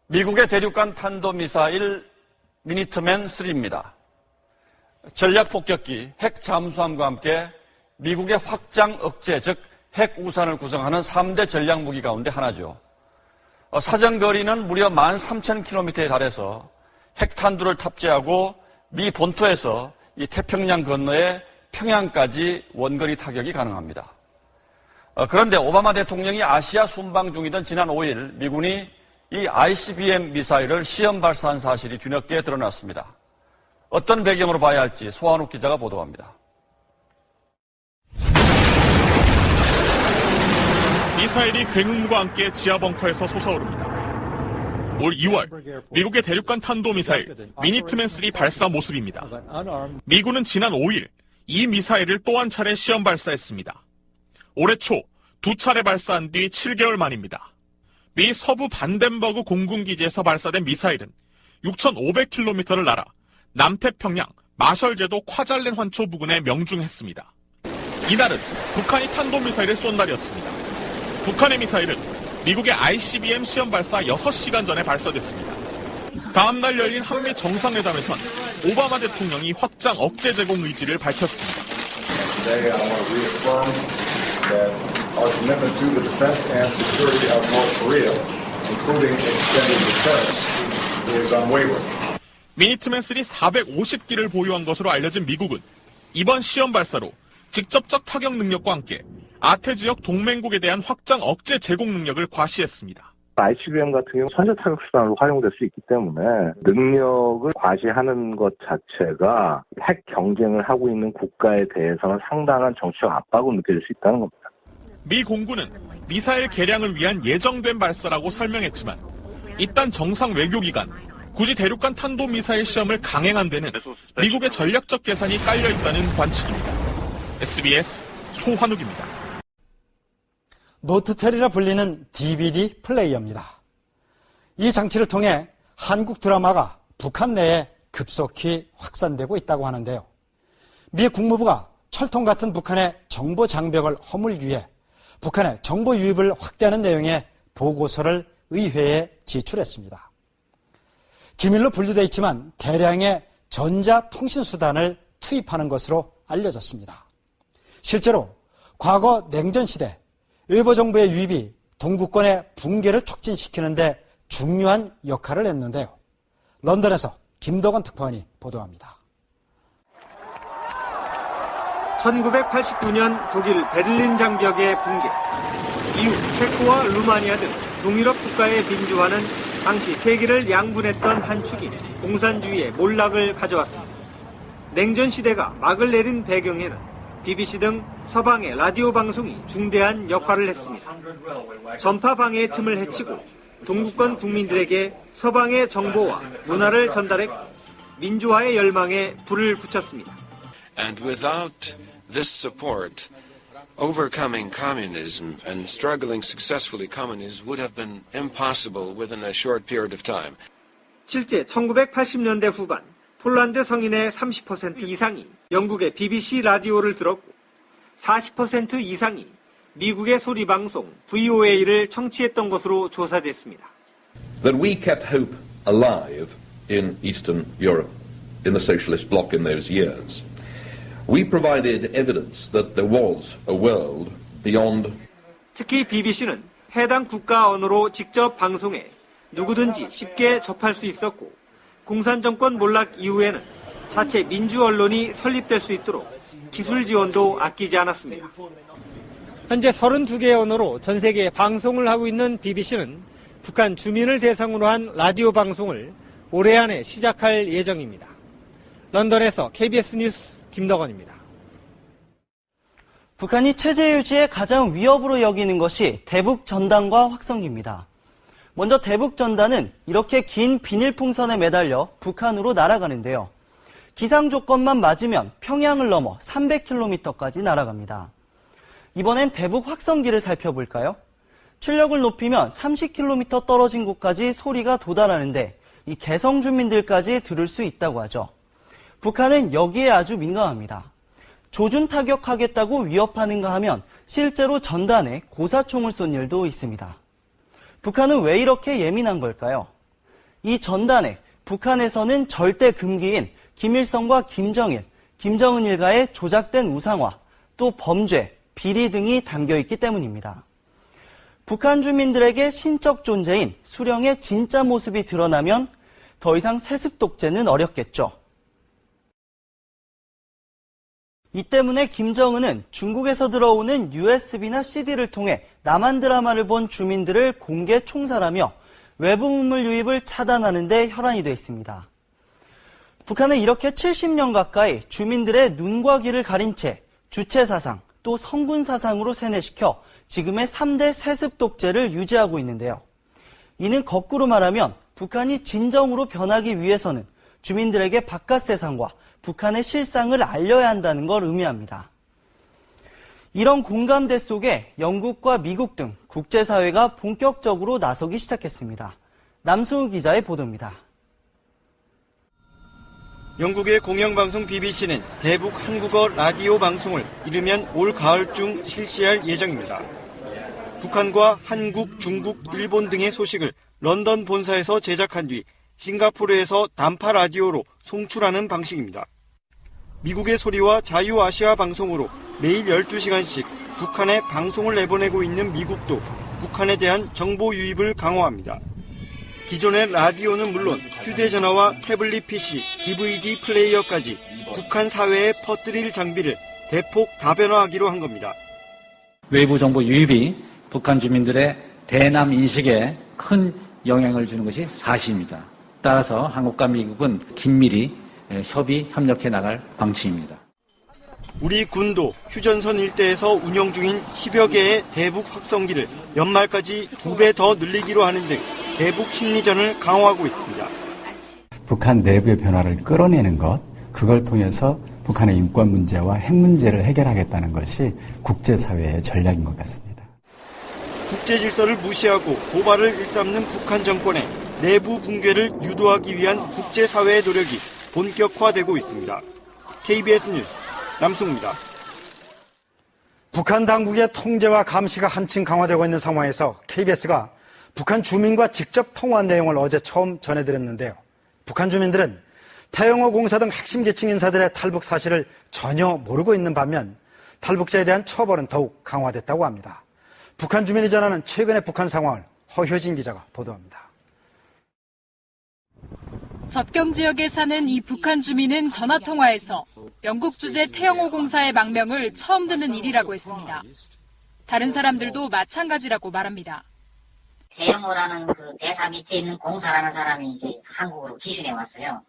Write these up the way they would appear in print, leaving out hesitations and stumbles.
미국의 대륙간 탄도미사일 미니트맨 3입니다. 전략폭격기, 핵 잠수함과 함께 미국의 확장 억제, 즉 핵 우산을 구성하는 3대 전략무기 가운데 하나죠. 사정거리는 무려 13,000km에 달해서 핵탄두를 탑재하고 미 본토에서 이 태평양 건너에 평양까지 원거리 타격이 가능합니다. 그런데 오바마 대통령이 아시아 순방 중이던 지난 5일 미군이 이 ICBM 미사일을 시험 발사한 사실이 뒤늦게 드러났습니다. 어떤 배경으로 봐야 할지 소한욱 기자가 보도합니다. 미사일이 굉음과 함께 지하 벙커에서 솟아오릅니다. 올 2월 미국의 대륙간 탄도미사일 미니트맨3 발사 모습입니다. 미군은 지난 5일 이 미사일을 또 한 차례 시험 발사했습니다. 올해 초 2차례 발사한 뒤 7개월 만입니다. 미 서부 반덴버그 공군기지에서 발사된 미사일은 6,500km를 날아 남태평양 마셜제도 콰잘렌 환초 부근에 명중했습니다. 이날은 북한이 탄도미사일을 쏜 날이었습니다. 북한의 미사일은 미국의 ICBM 시험 발사 6시간 전에 발사됐습니다. 다음 날 열린 한미 정상회담에선 오바마 대통령이 확장 억제 제공 의지를 밝혔습니다. Today I want to reaffirm that our commitment to the defense and security of North Korea, including extended deterrence, is unwavering. 미니트맨3 450기를 보유한 것으로 알려진 미국은 이번 시험 발사로 직접적 타격 능력과 함께 아태 지역 동맹국에 대한 확장 억제 제공 능력을 과시했습니다. ICBM 같은 경우 선제 타격 수단으로 활용될 수 있기 때문에 능력을 과시하는 것 자체가 핵 경쟁을 하고 있는 국가에 대해서는 상당한 정치적 압박을 느껴질 수 있다는 겁니다. 미 공군은 미사일 개량을 위한 예정된 발사라고 설명했지만 이딴 정상 외교기관, 굳이 대륙간 탄도미사일 시험을 강행한 데는 미국의 전략적 계산이 깔려있다는 관측입니다. SBS 소환욱입니다. 노트텔이라 불리는 DVD 플레이어입니다. 이 장치를 통해 한국 드라마가 북한 내에 급속히 확산되고 있다고 하는데요. 미 국무부가 철통 같은 북한의 정보 장벽을 허물기 위해 북한의 정보 유입을 확대하는 내용의 보고서를 의회에 제출했습니다. 기밀로 분류되어 있지만 대량의 전자통신수단을 투입하는 것으로 알려졌습니다. 실제로 과거 냉전시대 외부 정보의 유입이 동구권의 붕괴를 촉진시키는 데 중요한 역할을 했는데요. 런던에서 김덕원 특파원이 보도합니다. 1989년 독일 베를린 장벽의 붕괴, 이후 체코와 루마니아 등 동유럽 국가의 민주화는 당시 세계를 양분했던 한 축인 공산주의의 몰락을 가져왔습니다. 냉전 시대가 막을 내린 배경에는 BBC 등 서방의 라디오 방송이 중대한 역할을 했습니다. 전파 방해의 틈을 헤치고 동구권 국민들에게 서방의 정보와 문화를 전달했고 민주화의 열망에 불을 붙였습니다. And without this support, overcoming communism and struggling successfully communism would have been impossible within a short period of time. 실제 1980년대 후반 폴란드 성인의 30% 이상이 영국의 BBC 라디오를 들었고 40% 이상이 미국의 소리방송 VOA를 청취했던 것으로 조사됐습니다. That we kept hope alive in Eastern Europe, in the socialist bloc in those years. We provided evidence that there was a world beyond. 특히 BBC는 해당 국가 언어로 직접 방송해 누구든지 쉽게 접할 수 있었고 공산정권 몰락 이후에는 자체 민주 언론이 설립될 수 있도록 기술 지원도 아끼지 않았습니다. 현재 32개의 언어로 전 세계에 방송을 하고 있는 BBC는 북한 주민을 대상으로 한 라디오 방송을 올해 안에 시작할 예정입니다. 런던에서 KBS 뉴스 김덕원입니다. 북한이 체제 유지에 가장 위협으로 여기는 것이 대북 전단과 확성기입니다. 먼저 대북 전단은 이렇게 긴 비닐풍선에 매달려 북한으로 날아가는데요. 기상 조건만 맞으면 평양을 넘어 300km까지 날아갑니다. 이번엔 대북 확성기를 살펴볼까요? 출력을 높이면 30km 떨어진 곳까지 소리가 도달하는데 이 개성 주민들까지 들을 수 있다고 하죠. 북한은 여기에 아주 민감합니다. 조준 타격하겠다고 위협하는가 하면 실제로 전단에 고사총을 쏜 일도 있습니다. 북한은 왜 이렇게 예민한 걸까요? 이 전단에 북한에서는 절대 금기인 김일성과 김정일, 김정은 일가의 조작된 우상화, 또 범죄, 비리 등이 담겨 있기 때문입니다. 북한 주민들에게 신적 존재인 수령의 진짜 모습이 드러나면 더 이상 세습 독재는 어렵겠죠. 이 때문에 김정은은 중국에서 들어오는 USB나 CD를 통해 남한 드라마를 본 주민들을 공개 총살하며 외부 문물 유입을 차단하는 데 혈안이 돼 있습니다. 북한은 이렇게 70년 가까이 주민들의 눈과 귀를 가린 채 주체사상 또 성군사상으로 세뇌시켜 지금의 3대 세습 독재를 유지하고 있는데요. 이는 거꾸로 말하면 북한이 진정으로 변하기 위해서는 주민들에게 바깥 세상과 북한의 실상을 알려야 한다는 걸 의미합니다. 이런 공감대 속에 영국과 미국 등 국제사회가 본격적으로 나서기 시작했습니다. 남승우 기자의 보도입니다. 영국의 공영방송 BBC는 대북 한국어 라디오 방송을 이르면 올 가을쯤 실시할 예정입니다. 북한과 한국, 중국, 일본 등의 소식을 런던 본사에서 제작한 뒤 싱가포르에서 단파 라디오로 송출하는 방식입니다. 미국의 소리와 자유아시아 방송으로 매일 12시간씩 북한에 방송을 내보내고 있는 미국도 북한에 대한 정보 유입을 강화합니다. 기존의 라디오는 물론 휴대전화와 태블릿 PC, DVD 플레이어까지 북한 사회에 퍼뜨릴 장비를 대폭 다변화하기로 한 겁니다. 외부 정보 유입이 북한 주민들의 대남 인식에 큰 영향을 주는 것이 사실입니다. 따라서 한국과 미국은 긴밀히 협력해 나갈 방침입니다. 우리 군도 휴전선 일대에서 운영 중인 10여 개의 대북 확성기를 연말까지 2배 더 늘리기로 하는 등 대북 심리전을 강화하고 있습니다. 북한 내부의 변화를 끌어내는 것, 그걸 통해서 북한의 인권 문제와 핵 문제를 해결하겠다는 것이 국제사회의 전략인 것 같습니다. 국제 질서를 무시하고 고발을 일삼는 북한 정권의 내부 붕괴를 유도하기 위한 국제사회의 노력이 본격화되고 있습니다. KBS 뉴스 남승우입니다. 북한 당국의 통제와 감시가 한층 강화되고 있는 상황에서 KBS가 북한 주민과 직접 통화한 내용을 어제 처음 전해드렸는데요. 북한 주민들은 태영호 공사 등 핵심 계층 인사들의 탈북 사실을 전혀 모르고 있는 반면 탈북자에 대한 처벌은 더욱 강화됐다고 합니다. 북한 주민이 전하는 최근의 북한 상황을 허효진 기자가 보도합니다. 접경 지역에 사는 이 북한 주민은 전화통화에서 영국 주재 태영호 공사의 망명을 처음 듣는 일이라고 했습니다. 다른 사람들도 마찬가지라고 말합니다. 태영호라는 그 대사 밑에 있는 공사라는 사람이 이제 한국으로 기준해 왔어요.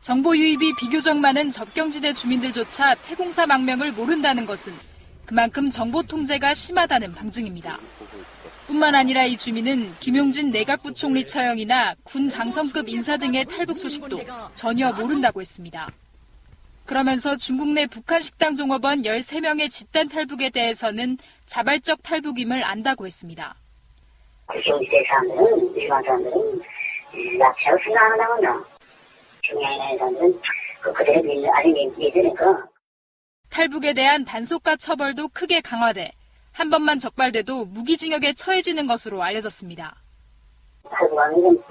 정보 유입이 비교적 많은 접경지대 주민들조차 태공사 망명을 모른다는 것은 그만큼 정보 통제가 심하다는 방증입니다. 뿐만 아니라 이 주민은 김용진 내각부총리 처형이나 군 장성급 인사 등의 탈북 소식도 전혀 모른다고 했습니다. 그러면서 중국 내 북한 식당 종업원 13명의 집단 탈북에 대해서는 자발적 탈북임을 안다고 했습니다. 국경지대 사람들은, 일반 사람들은 납치하고 생각하는다거나 중요한 사람들은 그들의 믿는, 아직 믿으니까. 탈북에 대한 단속과 처벌도 크게 강화돼 한 번만 적발돼도 무기징역에 처해지는 것으로 알려졌습니다. 탈북하면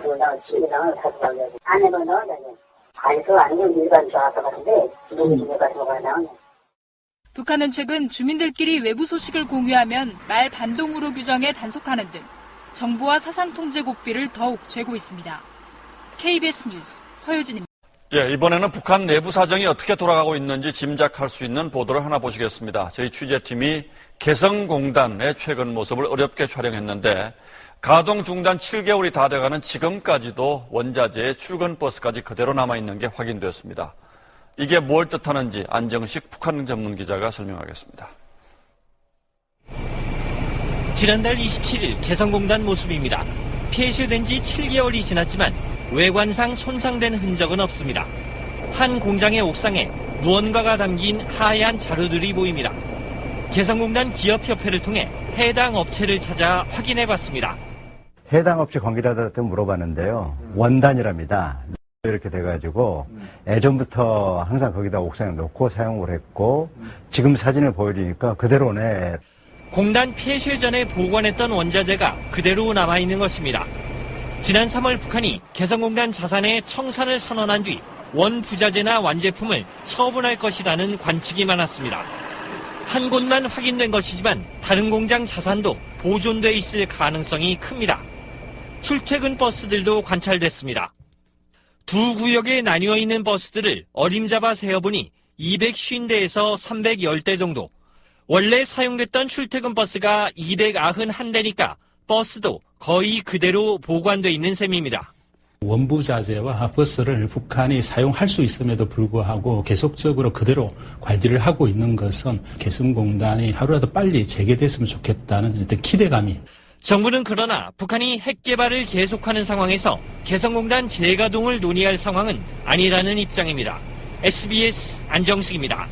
집에다가 탈북하려고 안 해도 나오잖아요. 아직도 아니면 일반 조합 같은데 무기징역 같은 거가 나오네. 북한은 최근 주민들끼리 외부 소식을 공유하면 말 반동으로 규정해 단속하는 등 정보와 사상 통제 고삐를 더욱 쥐고 있습니다. KBS 뉴스 허효진입니다. 이번에는 북한 내부 사정이 어떻게 돌아가고 있는지 짐작할 수 있는 보도를 하나 보시겠습니다. 저희 취재팀이 개성공단의 최근 모습을 어렵게 촬영했는데 가동 중단 7개월이 다 돼가는 지금까지도 원자재의 출근 버스까지 그대로 남아있는 게 확인되었습니다. 이게 뭘 뜻하는지 안정식 북한 전문 기자가 설명하겠습니다. 지난달 27일 개성공단 모습입니다. 폐쇄된 지 7개월이 지났지만 외관상 손상된 흔적은 없습니다. 한 공장의 옥상에 무언가가 담긴 하얀 자루들이 보입니다. 개성공단 기업협회를 통해 해당 업체를 찾아 확인해봤습니다. 해당 업체 관계자들한테 물어봤는데요. 원단이랍니다. 이렇게 돼가지고 예전부터 항상 거기다 옥상에 놓고 사용을 했고 지금 사진을 보여주니까 그대로네. 공단 폐쇄 전에 보관했던 원자재가 그대로 남아있는 것입니다. 지난 3월 북한이 개성공단 자산의 청산을 선언한 뒤 원부자재나 완제품을 처분할 것이라는 관측이 많았습니다. 한 곳만 확인된 것이지만 다른 공장 자산도 보존돼 있을 가능성이 큽니다. 출퇴근 버스들도 관찰됐습니다. 두 구역에 나뉘어 있는 버스들을 어림잡아 세어보니 250대에서 310대 정도. 원래 사용됐던 출퇴근 버스가 291대니까 버스도 거의 그대로 보관돼 있는 셈입니다. 원부자재와 버스를 북한이 사용할 수 있음에도 불구하고 계속적으로 그대로 관리를 하고 있는 것은 개성공단이 하루라도 빨리 재개됐으면 좋겠다는 어떤 기대감이. 정부는 그러나 북한이 핵 개발을 계속하는 상황에서 개성공단 재가동을 논의할 상황은 아니라는 입장입니다. SBS 안정식입니다.